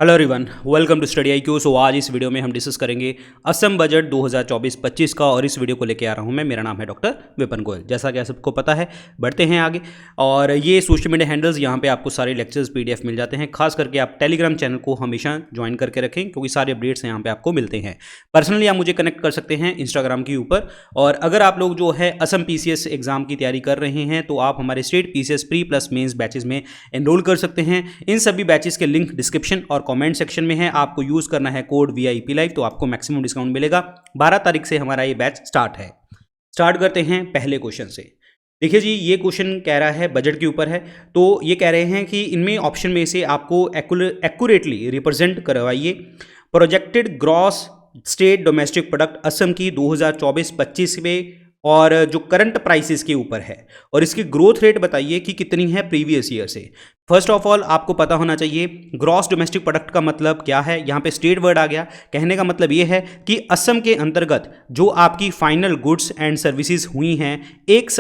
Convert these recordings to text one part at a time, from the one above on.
Hello everyone, welcome to Study I Q. So आज इस video में हम डिस्कस करेंगे असम बजट 2024-25 का, और इस वीडियो को लेके आ रहा हूं मैं। मेरा नाम है डॉक्टर विपिन गोयल। जैसा कि आप सबको पता है, बढ़ते हैं आगे। और ये सोशल मीडिया हैंडल्स, यहाँ पे आपको सारे लेक्चर्स पीडीएफ मिल जाते हैं। खास करके आप टेलीग्राम चैनल को हमेशा ज्वाइन करके रखें, क्योंकि सारे अपडेट्स यहाँ पे आपको मिलते हैं। पर्सनली आप मुझे कनेक्ट कर सकते हैं इंस्टाग्राम के ऊपर। और अगर आप लोग जो है असम पीसीएस एग्जाम की तैयारी कर रहे हैं, तो आप हमारे state PCS pre plus mains batches में एनरोल कर सकते हैं। इन सभी बैचेस के लिंक डिस्क्रिप्शन और कमेंट सेक्शन में है। आपको यूज करना है कोड VIP लाइव, तो आपको मैक्सिमम डिस्काउंट मिलेगा। 12 तारीख से हमारा ये बैच स्टार्ट है। स्टार्ट करते हैं पहले क्वेश्चन से। देखिए जी, ये क्वेश्चन कह रहा है बजट के ऊपर है। तो ये कह रहे हैं कि इनमें ऑप्शन में से आपको एक्यूरेटली रिप्रेजेंट करवाइए projected gross state domestic product Assam की 2024-25 में, और जो करंट प्राइसेस के ऊपर है, और इसकी ग्रोथ रेट बताइए कि कितनी है प्रीवियस ईयर से। फर्स्ट ऑफ ऑल आपको पता होना चाहिए ग्रॉस डोमेस्टिक प्रोडक्ट का मतलब क्या है। यहाँ पे स्टेट वर्ड आ गया। कहने का मतलब ये है कि असम के अंतर्गत जो आपकी फाइनल गुड्स एंड सर्विसेज हुई हैं एक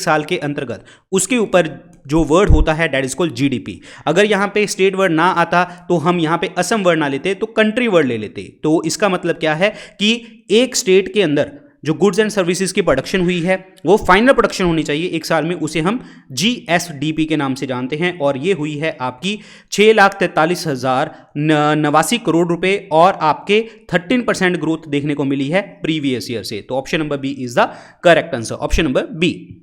साल के अंतर्गत, उसके ऊपर जो वर्ड होता है दैट इज कॉल्ड GDP। अगर यहाँ पे स्टेट वर्ड ना आता तो हम यहाँ पे असम वर्ड ना लेते, तो कंट्री वर्ड ले लेते। तो इसका मतलब क्या है कि एक स्टेट के अंदर जो गुड्स एंड सर्विसेज की प्रोडक्शन हुई है, वो फाइनल प्रोडक्शन होनी चाहिए एक साल में, उसे हम GSDP के नाम से जानते हैं। और ये हुई है आपकी 6,43,089 करोड़ रुपए, और आपके 13% ग्रोथ देखने को मिली है प्रीवियस ईयर से। तो option number B is the correct answer. Option number B.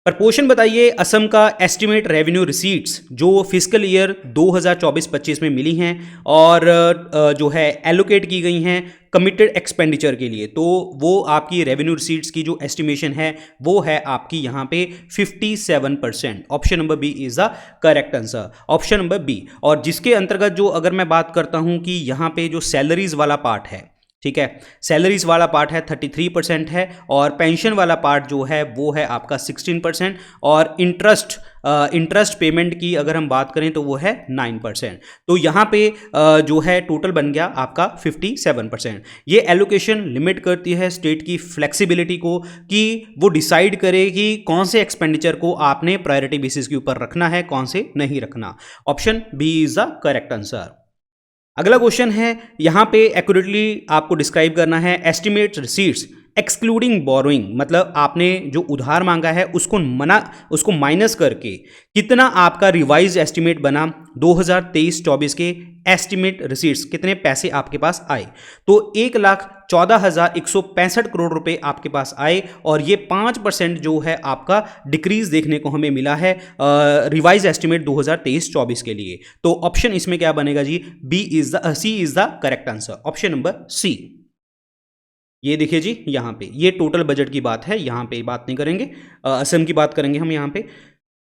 Proportion बताइए असम का एस्टिमेट रेवेन्यू रिसीट्स जो फिजिकल ईयर 2024-25 में मिली हैं, और जो है एलोकेट की गई हैं कमिटेड एक्सपेंडिचर के लिए। तो वो आपकी रेवेन्यू रिसीट्स की जो एस्टिमेशन है वो है आपकी यहाँ पे 57%। Option number B is the correct answer. Option number B. और जिसके अंतर्गत जो अगर मैं बात करता हूँ कि यहाँ पे जो सैलरीज वाला पार्ट है, ठीक है, सैलरीज वाला पार्ट है 33% है, और पेंशन वाला पार्ट जो है वो है आपका 16%, और इंटरेस्ट पेमेंट की अगर हम बात करें तो वो है 9%। तो यहाँ पे जो है टोटल बन गया आपका 57%। ये एलोकेशन लिमिट करती है स्टेट की फ्लेक्सिबिलिटी को, कि वो डिसाइड करे कि कौन से एक्सपेंडिचर को आपने प्रायोरिटी बेसिस के ऊपर रखना है, कौन से नहीं रखना। Option B is the correct answer. अगला क्वेश्चन है, यहां पे एक्यूरेटली आपको डिस्क्राइब करना है एस्टिमेट रिसीट्स एक्सक्लूडिंग बोरोइंग, मतलब आपने जो उधार मांगा है उसको माइनस करके कितना आपका रिवाइज एस्टिमेट बना 2023-24 के एस्टिमेट रिसीट्स, कितने पैसे आपके पास आए। तो 1,14,165 करोड़ रुपए आपके पास आए, और ये 5% जो है आपका डिक्रीज देखने को हमें मिला है रिवाइज एस्टिमेट 2023-24 के लिए। तो ऑप्शन इसमें क्या बनेगा जी, C is the correct answer. Option number C. ये देखिए जी, यहाँ पे ये टोटल बजट की बात है, यहाँ पे बात नहीं करेंगे, असम की बात करेंगे हम यहाँ पे।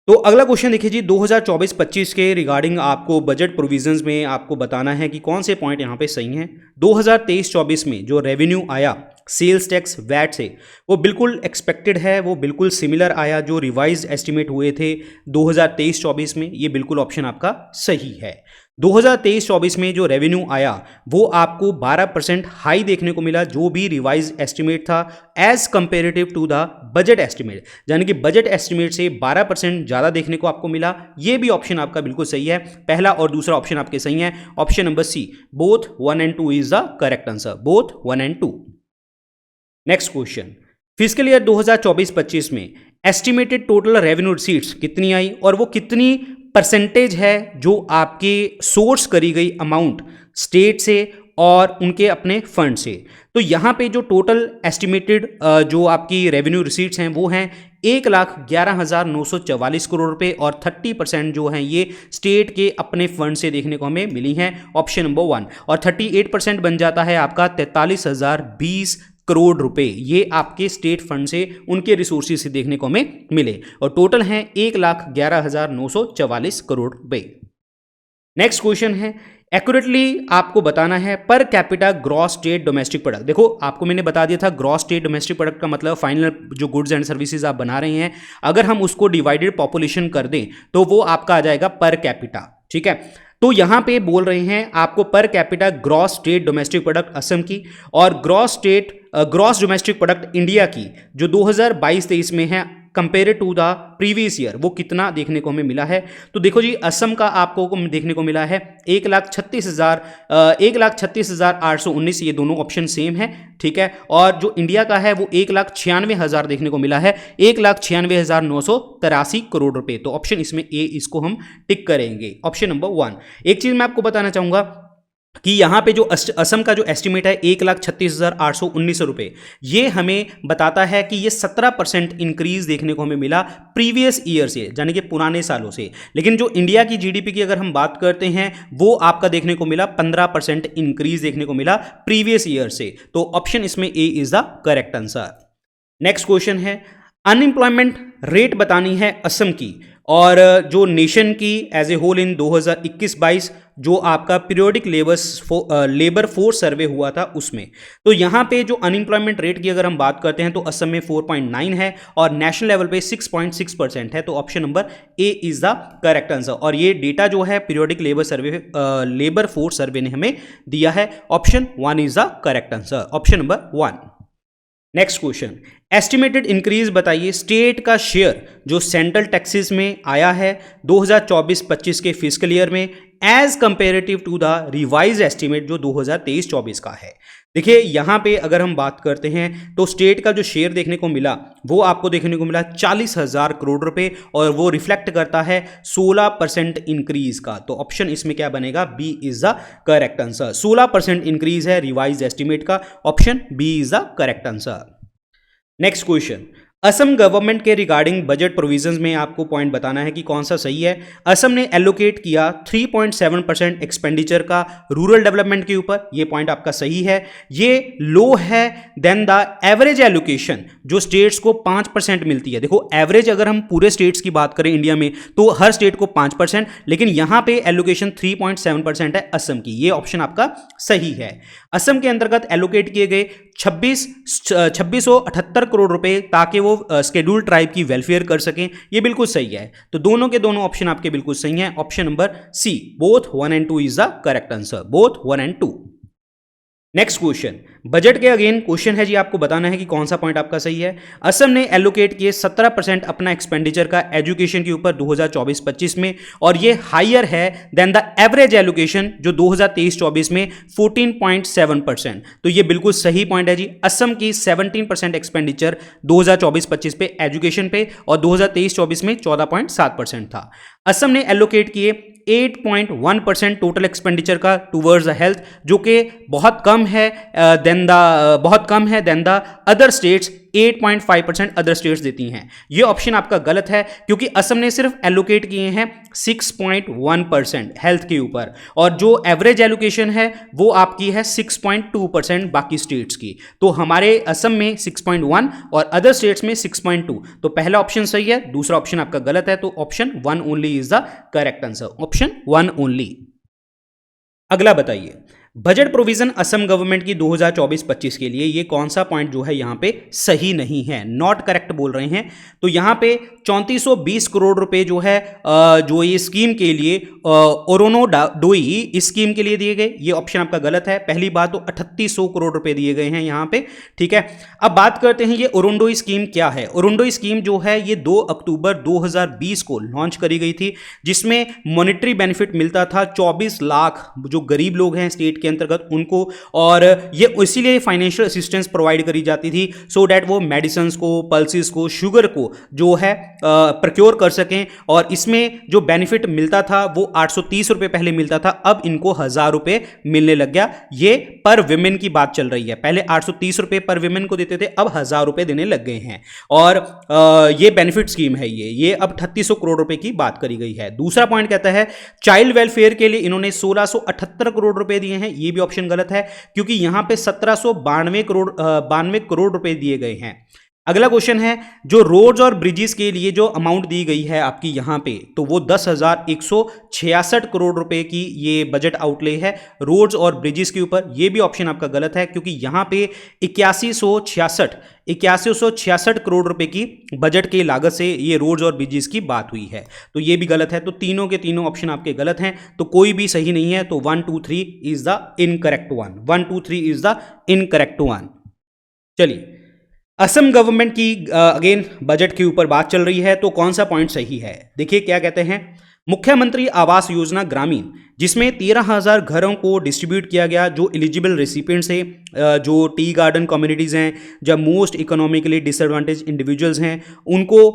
तो अगला क्वेश्चन देखिए जी, 2024-25 के रिगार्डिंग आपको बजट प्रोविजंस में आपको बताना है कि कौन से पॉइंट यहाँ पे सही हैं। 2023-24 में जो रेवेन्यू आया सेल्स टैक्स वैट से, वो बिल्कुल एक्सपेक्टेड है, वो बिल्कुल सिमिलर आया जो रिवाइज एस्टिमेट हुए थे 2023-24 में। ये बिल्कुल ऑप्शन आपका सही है। 2023-24 में जो रेवेन्यू आया वो आपको 12% हाई देखने को मिला, जो भी रिवाइज एस्टिमेट था as comparative to the budget estimate, यानी कि बजट एस्टिमेट से 12% ज़्यादा देखने को आपको मिला। ये भी ऑप्शन आपका बिल्कुल सही है। पहला और दूसरा ऑप्शन आपके सही है। Option number C, both 1 and 2 is the correct answer. Both 1 and 2। Next question, fiscal year 2024-25 में एस्टिमेटेड टोटल रेवेन्यू रिसीट्स कितनी आई, और वो कितनी परसेंटेज है जो आपके सोर्स करी गई अमाउंट स्टेट से और उनके अपने फंड से। तो यहाँ पे जो टोटल एस्टिमेटेड जो आपकी रेवेन्यू रिसीट्स हैं वो हैं 1,11,944 करोड़ रुपए, और 30% जो हैं ये स्टेट के अपने फंड से देखने को हमें मिली हैं। Option number 1। और 38% बन जाता है आपका 43,020 करोड़ रुपए, ये आपके स्टेट फंड से उनके रिसोर्सेज से देखने को हमें मिले, और टोटल हैं 1,11,944 करोड़ रुपए। नेक्स्ट क्वेश्चन है, एक्यूरेटली आपको बताना है per capita gross state domestic product. देखो आपको मैंने बता दिया था ग्रॉस स्टेट डोमेस्टिक प्रोडक्ट का मतलब फाइनल जो गुड्स एंड सर्विसेज आप बना रहे हैं, अगर हम उसको डिवाइडेड पॉपुलेशन कर दें तो वो आपका आ जाएगा पर कैपिटा, ठीक है। तो यहां पे बोल रहे हैं आपको per capita gross state domestic product Assam की, और ग्रॉस डोमेस्टिक प्रोडक्ट इंडिया की जो 2022-23 में है compare to the previous year, वो कितना देखने को हमें मिला है। तो देखो जी, असम का आपको देखने को मिला है 1,36,819, ये दोनों ऑप्शन सेम है, ठीक है। और जो इंडिया का है वो 1,96,000 देखने को मिला है, 1,96,983 करोड़ रुपए। तो ऑप्शन इसमें ए, इसको हम टिक करेंगे, ऑप्शन नंबर 1। एक चीज मैं आपको बताना चाहूंगा कि यहाँ पे जो असम का जो एस्टिमेट है 1,36,819 रुपये, ये हमें बताता है कि ये 17% इंक्रीज देखने को हमें मिला प्रीवियस ईयर से, यानी कि पुराने सालों से। लेकिन जो इंडिया की जीडीपी की अगर हम बात करते हैं, वो आपका देखने को मिला 15% इंक्रीज देखने को मिला प्रीवियस ईयर से। तो ऑप्शन इसमें A is the correct answer. Next question है, अनएम्प्लॉयमेंट रेट बतानी है असम की, और जो नेशन की एज ए होल इन 2021-22 जो आपका पीरियोडिक लेबर फोर्स सर्वे हुआ था उसमें। तो यहाँ पे जो अनएम्प्लॉयमेंट रेट की अगर हम बात करते हैं तो असम में 4.9 है और नेशनल लेवल पे 6.6% है। तो option number A is the correct answer. और ये डेटा जो है पीरियोडिक लेबर फोर्स सर्वे ने हमें दिया है। Option 1 is the correct answer, option number 1। Next question, estimated increase बताइए स्टेट का शेयर जो सेंट्रल टैक्सेस में आया है 2024-25 के फिस्कल ईयर में as comparative to the revise estimate जो 2023-24 का है। देखिए यहाँ पे अगर हम बात करते हैं तो स्टेट का जो शेयर देखने को मिला वो आपको देखने को मिला 40,000 करोड़ रुपए, और वो रिफ्लेक्ट करता है 16% इंक्रीज का। तो ऑप्शन इसमें क्या बनेगा, B is the correct answer. 16% increase है रिवाइज एस्टिमेट का, option B is the correct answer. Next question, Assam government के रिगार्डिंग बजट प्रोविजंस में आपको पॉइंट बताना है कि कौन सा सही है। असम ने एलोकेट किया 3.7% एक्सपेंडिचर का रूरल डेवलपमेंट के ऊपर, ये पॉइंट आपका सही है। ये लो है देन द एवरेज एलोकेशन जो स्टेट्स को 5% मिलती है। देखो एवरेज अगर हम पूरे स्टेट्स की बात करें इंडिया में तो हर स्टेट को 5%, लेकिन यहां पे एलोकेशन 3.7% है असम की, ये ऑप्शन आपका सही है। असम के अंतर्गत एलोकेट किए गए 2678 करोड़ रुपए ताकि वो शेड्यूल्ड ट्राइब की वेलफेयर कर सकें, ये बिल्कुल सही है। तो दोनों के दोनों ऑप्शन आपके बिल्कुल सही हैं। Option number C, both 1 and 2 is the correct answer, both 1 and 2। Next question, budget के अगेन क्वेश्चन है जी, आपको बताना है कि कौन सा पॉइंट आपका सही है। असम ने एलोकेट किए 17% अपना एक्सपेंडिचर का एजुकेशन के ऊपर 2024-25 में, और ये हायर है देन द एवरेज एलोकेशन जो 2023-24 में 14.7%। तो ये बिल्कुल सही पॉइंट है जी। असम की 17% एक्सपेंडिचर 2024-25 पे एजुकेशन पे और 2023-24 में 14.7% था। असम ने एलोकेट किए 8.1% टोटल एक्सपेंडिचर का टूवर्ड्स द हेल्थ, जो कि बहुत कम है than the other states. 8.5% other states देती हैं। ये ऑप्शन आपका गलत है क्योंकि असम ने सिर्फ एलोकेट किए हैं 6.1% हेल्थ के ऊपर, और जो एवरेज एलोकेशन है वो आपकी है 6.2% बाकी स्टेट्स की। तो हमारे असम में 6.1 और अदर स्टेट्स में 6.2। तो पहला ऑप्शन सही है, दूसरा ऑप्शन आपका गलत है। तो option 1 only is the correct answer, option 1 only. अगला बताइए, बजट प्रोविजन असम गवर्नमेंट की 2024-25 के लिए ये कौन सा पॉइंट जो है यहां पे सही नहीं है, नॉट करेक्ट बोल रहे हैं। तो यहां पे 3420 करोड़ रुपए जो है जो ये स्कीम के लिए ओरोनोडोई स्कीम के लिए दिए गए, ये ऑप्शन आपका गलत है। पहली बात तो 3800 करोड़ रुपए दिए गए हैं यहां पे, ठीक है। अब बात करते हैं ये ओरोंडोई स्कीम क्या है। ओरोंडोई स्कीम जो है ये 2 अक्टूबर 2020 को लॉन्च करी गई थी, जिसमें मॉनेटरी बेनिफिट मिलता था 24 लाख जो गरीब लोग हैं स्टेट के अंतर्गत उनको, और ये इसीलिए फाइनेंशियल असिस्टेंस प्रोवाइड करी जाती थी सो डैट वो मेडिसिन को, पल्सेस को, शुगर को जो है प्रोक्योर कर सकें। और इसमें जो बेनिफिट मिलता था वो 830 रुपए पहले मिलता था, अब इनको 1000 रुपए मिलने लग गया। ये पर विमेन की बात चल रही है, पहले 830 रुपए पर विमेन को देते थे, अब 1000 रुपए देने लग गए हैं। और ये बेनिफिट स्कीम है, ये अब 3800 करोड़ रुपए की बात करी गई है। दूसरा पॉइंट कहता है चाइल्ड वेलफेयर के लिए इन्होंने 1678 करोड़ रुपए दिए हैं, ये भी ऑप्शन गलत है क्योंकि यहां पे 1792 करोड़ रुपए दिए गए हैं। अगला क्वेश्चन है जो रोड्स और ब्रिजेस के लिए जो अमाउंट दी गई है आपकी यहां पे, तो वो 10,166 करोड़ रुपए की ये बजट आउटले है रोड्स और ब्रिजेस के ऊपर। ये भी ऑप्शन आपका गलत है क्योंकि यहां पे 8166 करोड़ रुपए की बजट के लागत से ये रोड्स और ब्रिजेस की बात हुई है, तो ये भी गलत है। तो तीनों के तीनों ऑप्शन आपके गलत हैं, तो कोई भी सही नहीं है। तो 1 2 3 is the incorrect one, 1 2 3 is the incorrect one. चलिए असम गवर्नमेंट की अगेन बजट के ऊपर बात चल रही है, तो कौन सा पॉइंट सही है? देखिए क्या कहते हैं, मुख्यमंत्री आवास योजना ग्रामीण, जिसमें 13,000 घरों को डिस्ट्रीब्यूट किया गया जो एलिजिबल रेसिपिएंट्स हैं, जो टी गार्डन कम्युनिटीज़ हैं, जब मोस्ट इकोनॉमिकली डिसएडवांटेज इंडिविजुअल्स हैं, उनको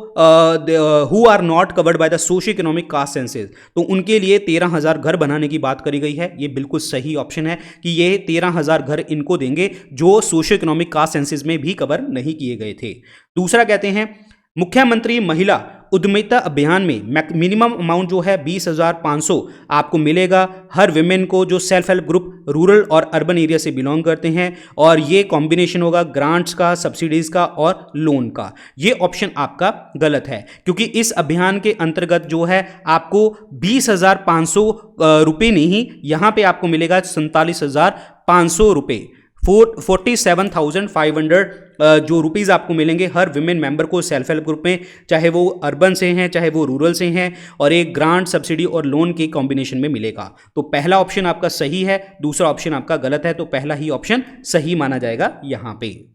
who are not covered by the socio economic caste census, तो उनके लिए 13,000 घर बनाने की बात करी गई है। ये बिल्कुल सही ऑप्शन है कि ये 13,000 घर इनको देंगे जो सोशियो इकोनॉमिक कास्ट सेंसेस में भी कवर नहीं किए गए थे। दूसरा कहते हैं, मुख्यमंत्री महिला उद्यमिता अभियान में मिनिमम अमाउंट जो है 20,500 आपको मिलेगा हर विमेन को जो सेल्फ हेल्प ग्रुप रूरल और अर्बन एरिया से बिलोंग करते हैं, और ये कॉम्बिनेशन होगा ग्रांट्स का, सब्सिडीज का और लोन का। ये ऑप्शन आपका गलत है, क्योंकि इस अभियान के अंतर्गत जो है आपको 20,500 रुपये नहीं, यहाँ पे आपको मिलेगा 47,500 रुपये, 47,500 जो रुपीज़ आपको मिलेंगे हर विमेन मेंबर को सेल्फ हेल्प ग्रुप में, चाहे वो अर्बन से हैं चाहे वो रूरल से हैं, और एक ग्रांट, सब्सिडी और लोन के कॉम्बिनेशन में मिलेगा। तो पहला ऑप्शन आपका सही है, दूसरा ऑप्शन आपका गलत है, तो पहला ही ऑप्शन सही माना जाएगा यहां पे।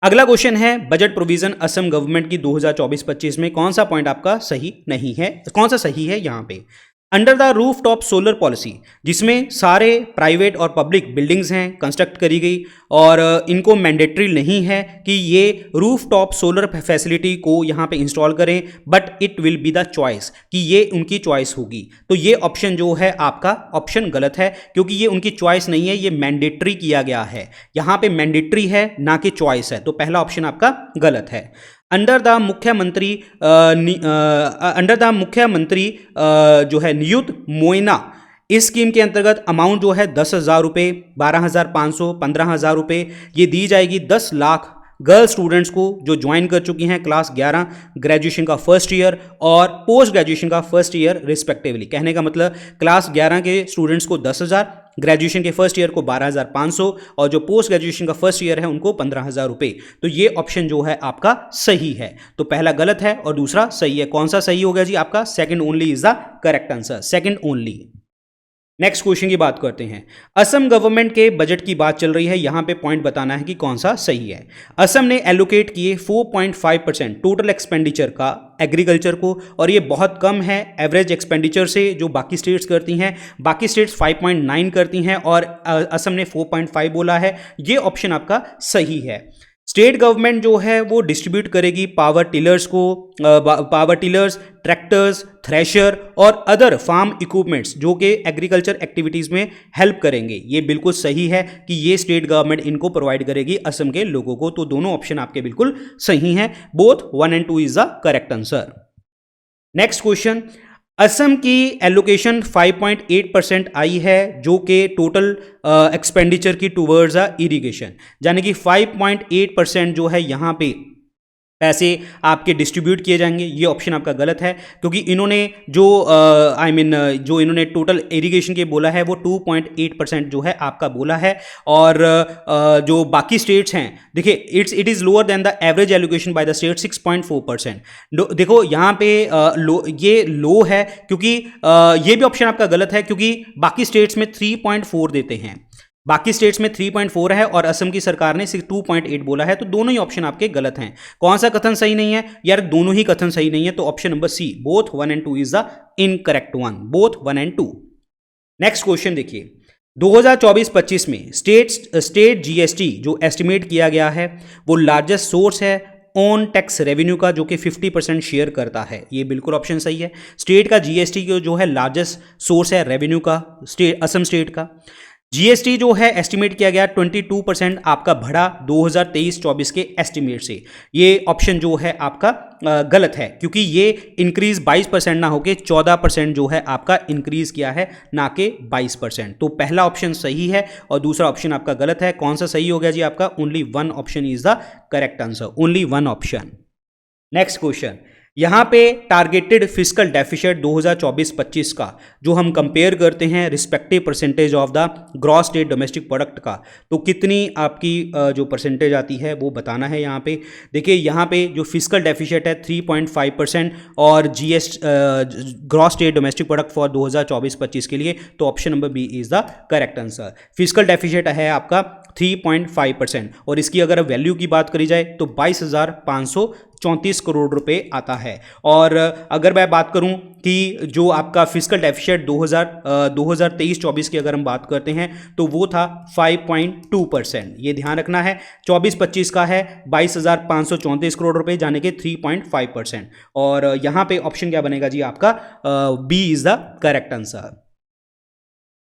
अगला क्वेश्चन है, बजट प्रोविजन असम गवर्नमेंट की 2024-25 में कौन सा पॉइंट आपका सही नहीं है, कौन सा सही है यहां पे? Under the roof top solar policy, जिसमें सारे प्राइवेट और पब्लिक बिल्डिंग्स हैं कंस्ट्रक्ट करी गई, और इनको मैंडेटरी नहीं है कि ये रूफ टॉप सोलर फैसिलिटी को यहाँ पे इंस्टॉल करें, but it will be the choice, कि ये उनकी चॉइस होगी। तो ये ऑप्शन जो है आपका ऑप्शन गलत है, क्योंकि ये उनकी चॉइस नहीं है, ये मैंडेटरी किया गया है। यहाँ पे मैंडेटरी है ना कि चॉइस है, तो पहला ऑप्शन आपका गलत है। अंडर द मुख्यमंत्री जो है नियुक्त मोइना, इस स्कीम के अंतर्गत अमाउंट जो है 10,000 रुपये, 12,500, 15,000 रुपये ये दी जाएगी 10 लाख गर्ल स्टूडेंट्स को जो ज्वाइन कर चुकी हैं क्लास 11 ग्रेजुएशन का फर्स्ट ईयर और पोस्ट ग्रेजुएशन का फर्स्ट ईयर रिस्पेक्टिवली। कहने का मतलब क्लास 11 के स्टूडेंट्स को 10,000, ग्रेजुएशन के फर्स्ट ईयर को 12,500 और जो पोस्ट ग्रेजुएशन का फर्स्ट ईयर है उनको 15,000 रुपये। तो ये ऑप्शन जो है आपका सही है, तो पहला गलत है और दूसरा सही है। कौन सा सही हो गया जी आपका? Second only is the correct answer, second only. Next question की बात करते हैं। असम गवर्नमेंट के बजट की बात चल रही है, यहां पे पॉइंट बताना है कि कौन सा सही है। असम ने एलोकेट किए 4.5% टोटल एक्सपेंडिचर का एग्रीकल्चर को, और ये बहुत कम है एवरेज एक्सपेंडिचर से जो बाकी स्टेट्स करती हैं। बाकी स्टेट्स 5.9 करती हैं और असम ने 4.5 बोला है। ये ऑप्शन आपका सही है। स्टेट गवर्नमेंट जो है वो डिस्ट्रीब्यूट करेगी पावर टिलर्स को, पावर टिलर्स, ट्रैक्टर्स, थ्रेशर और अदर फार्म इक्विपमेंट्स जो कि एग्रीकल्चर एक्टिविटीज़ में हेल्प करेंगे। ये बिल्कुल सही है कि ये स्टेट गवर्नमेंट इनको प्रोवाइड करेगी असम के लोगों को। तो दोनों ऑप्शन आपके बिल्कुल सही हैं, both 1 and 2 is the correct answer. Next question, Assam की एलोकेशन 5.8% आई है जो कि टोटल एक्सपेंडिचर की टूवर्ड्स इरिगेशन, यानी कि 5.8% जो है यहाँ पे पैसे आपके डिस्ट्रीब्यूट किए जाएंगे। ये ऑप्शन आपका गलत है, क्योंकि इन्होंने जो जो इन्होंने टोटल इरिगेशन के बोला है वो 2.8% जो है आपका बोला है, और जो बाकी स्टेट्स हैं देखिए it is lower than the average allocation by the state 6.4%। देखो यहाँ पे ये लो है, क्योंकि ये भी ऑप्शन आपका गलत है, क्योंकि बाकी स्टेट्स में 3.4 देते हैं, बाकी स्टेट्स में 3.4 है और असम की सरकार ने 2.8 बोला है। तो दोनों ही ऑप्शन आपके गलत हैं। कौन सा कथन सही नहीं है यार? दोनों ही कथन सही नहीं है, तो option number C, both 1 and 2 is the incorrect one, both 1 and 2। Next question देखिए, 2024-25 में स्टेट जीएसटी जो एस्टिमेट किया गया है वो लार्जेस्ट सोर्स है ऑन टैक्स रेवेन्यू का, जो कि 50% शेयर करता है। ये बिल्कुल ऑप्शन सही है। स्टेट का जीएसटी जो है लार्जेस्ट सोर्स है रेवेन्यू का, असम स्टेट का। जीएसटी जो है एस्टिमेट किया गया 22% आपका बढ़ा 2023-24 के एस्टिमेट से। ये ऑप्शन जो है आपका गलत है, क्योंकि ये इंक्रीज 22% ना होके 14% जो है आपका इंक्रीज किया है, ना कि 22%। तो पहला ऑप्शन सही है और दूसरा ऑप्शन आपका गलत है। कौन सा सही हो गया जी आपका? Only 1 option is the correct answer, only 1 option. Next question, यहाँ पे टारगेटेड फिस्कल डेफिसिट 2024-25 का जो हम कंपेयर करते हैं respective percentage of the gross state domestic product का, तो कितनी आपकी जो परसेंटेज आती है वो बताना है। यहाँ पे देखिए, यहाँ पे जो फिस्कल डेफिसिट है 3.5% और GS gross state domestic product for 2024-25 के लिए, तो option number B is the correct answer. Fiscal deficit है आपका 3.5% और इसकी अगर वैल्यू की बात करी जाए तो 22,534 करोड़ रुपए आता है। और अगर मैं बात करूं कि जो आपका फिस्कल डेफिसिट 2023-24 की अगर हम बात करते हैं तो वो था 5.2%। ये ध्यान रखना है, 24-25 का है 22,534 करोड़ रुपए, जाने के 3.5%। और यहाँ पे ऑप्शन क्या बनेगा जी आपका, B is the correct answer.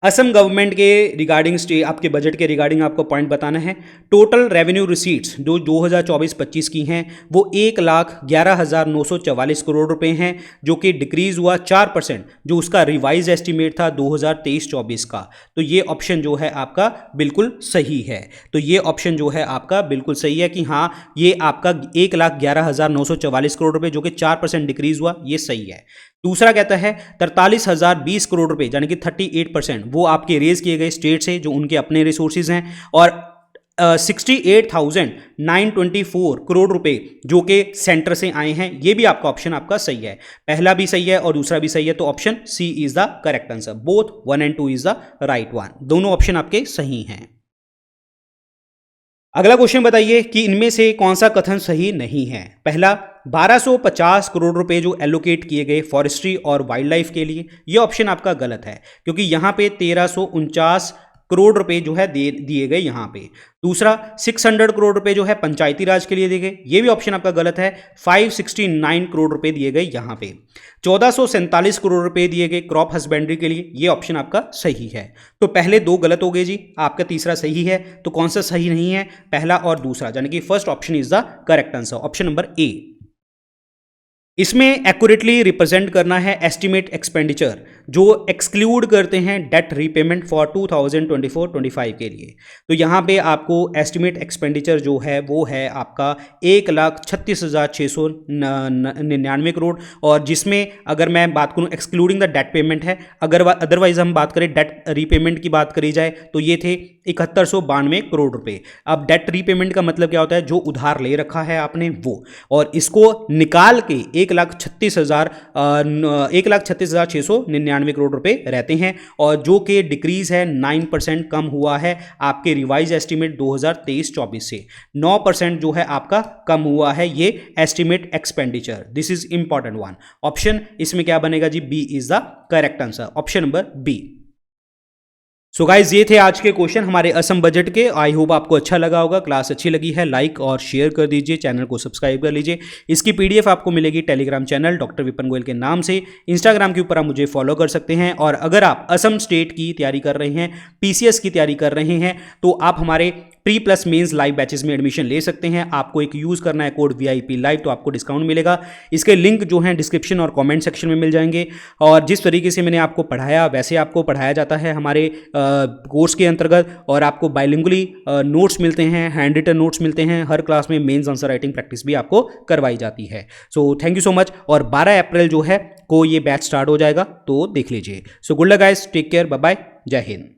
Assam government के रिगार्डिंग आपके बजट के रिगार्डिंग आपको पॉइंट बताना है। टोटल रेवेन्यू रिसीट्स जो 2024-25 की हैं वो 1,11,944 करोड़ रुपए हैं, जो कि डिक्रीज हुआ 4%, जो उसका रिवाइज एस्टीमेट था 2023-24 का। तो ये ऑप्शन जो है आपका बिल्कुल सही है। तो ये ऑप्शन जो है आपका बिल्कुल सही है कि हाँ, ये आपका 1,11,944 करोड़ रुपए जो कि 4% डिक्रीज हुआ, ये सही है। दूसरा कहता है 43,020 करोड़ रुपए यानी कि 38% वो आपके रेज किए गए स्टेट से जो उनके अपने रिसोर्सेज हैं, और 68,924 करोड़ रुपए जो कि सेंटर से आए हैं। ये भी आपका ऑप्शन आपका सही है, पहला भी सही है और दूसरा भी सही है। तो option C is the correct answer. Both 1 and 2 is the right one. दोनों ऑप्शन आपके सही हैं। अगला क्वेश्चन बताइए कि इनमें से कौन सा कथन सही नहीं है। पहला, 1250 करोड़ रुपए जो एलोकेट किए गए फॉरेस्ट्री और वाइल्ड लाइफ के लिए, ये ऑप्शन आपका गलत है क्योंकि यहां पे 1349 करोड़ रुपए जो है दिए गए यहां पे। दूसरा, 600 करोड़ रुपए जो है पंचायती राज के लिए दिए गए, ये भी ऑप्शन आपका गलत है। 569 करोड़ रुपए दिए गए यहां पे। 1447 करोड़ रुपए दिए गए क्रॉप हस्बेंड्री के लिए, ये ऑप्शन आपका सही है। तो पहले दो गलत हो गए जी, आपका तीसरा सही है। तो कौन सा सही नहीं है, पहला और दूसरा, यानी कि first option is the correct answer, option number A. इसमें एक्यूरेटली रिप्रेजेंट करना है एस्टिमेट एक्सपेंडिचर जो एक्सक्लूड करते हैं डेट रीपेमेंट फॉर 2024-25 के लिए। तो यहाँ पे आपको एस्टिमेट एक्सपेंडिचर जो है वो है आपका 1,36,699 करोड़, और जिसमें अगर मैं बात करूँ एक्सक्लूडिंग द डेट पेमेंट है, अगर अदरवाइज हम बात करें डेट रीपेमेंट की बात करी जाए तो ये थे 7192 करोड़ रुपए। अब डेट रीपेमेंट का मतलब क्या होता है, जो उधार ले रखा है आपने वो, और इसको निकाल के 1,36,699 करोड़ रुपए रहते हैं, और जो कि डिक्रीज है 9% कम हुआ है आपके रिवाइज एस्टीमेट 2023-24 से। 9% जो है आपका कम हुआ है ये estimate expenditure. This is important one. Option इसमें क्या बनेगा जी, B is the correct answer, option number B. So guys, ये थे आज के क्वेश्चन हमारे असम बजट के। आई होप आपको अच्छा लगा होगा। क्लास अच्छी लगी है लाइक और शेयर कर दीजिए, चैनल को सब्सक्राइब कर लीजिए। इसकी पीडीएफ आपको मिलेगी Telegram channel doctor Vipin Goyal के नाम से। इंस्टाग्राम के ऊपर आप मुझे फॉलो कर सकते हैं। और अगर आप असम स्टेट की तैयारी कर रहे हैं, पीसीएस की तैयारी कर रहे हैं, तो आप हमारे pre plus mains live batches में एडमिशन ले सकते हैं। आपको एक यूज़ करना है कोड VIP लाइव, तो आपको डिस्काउंट मिलेगा। इसके लिंक जो हैं डिस्क्रिप्शन और कमेंट सेक्शन में मिल जाएंगे। और जिस तरीके से मैंने आपको पढ़ाया वैसे आपको पढ़ाया जाता है हमारे कोर्स के अंतर्गत, और आपको बाइलिंगुअली नोट्स मिलते हैं, हैंड रिटन नोट्स मिलते हैं। हर क्लास में मेंस आंसर राइटिंग प्रैक्टिस भी आपको करवाई जाती है। So thank you so much. और 12 अप्रैल जो है को ये बैच स्टार्ट हो जाएगा, तो देख लीजिए। So good luck guys, take care, bye bye, जय हिंद।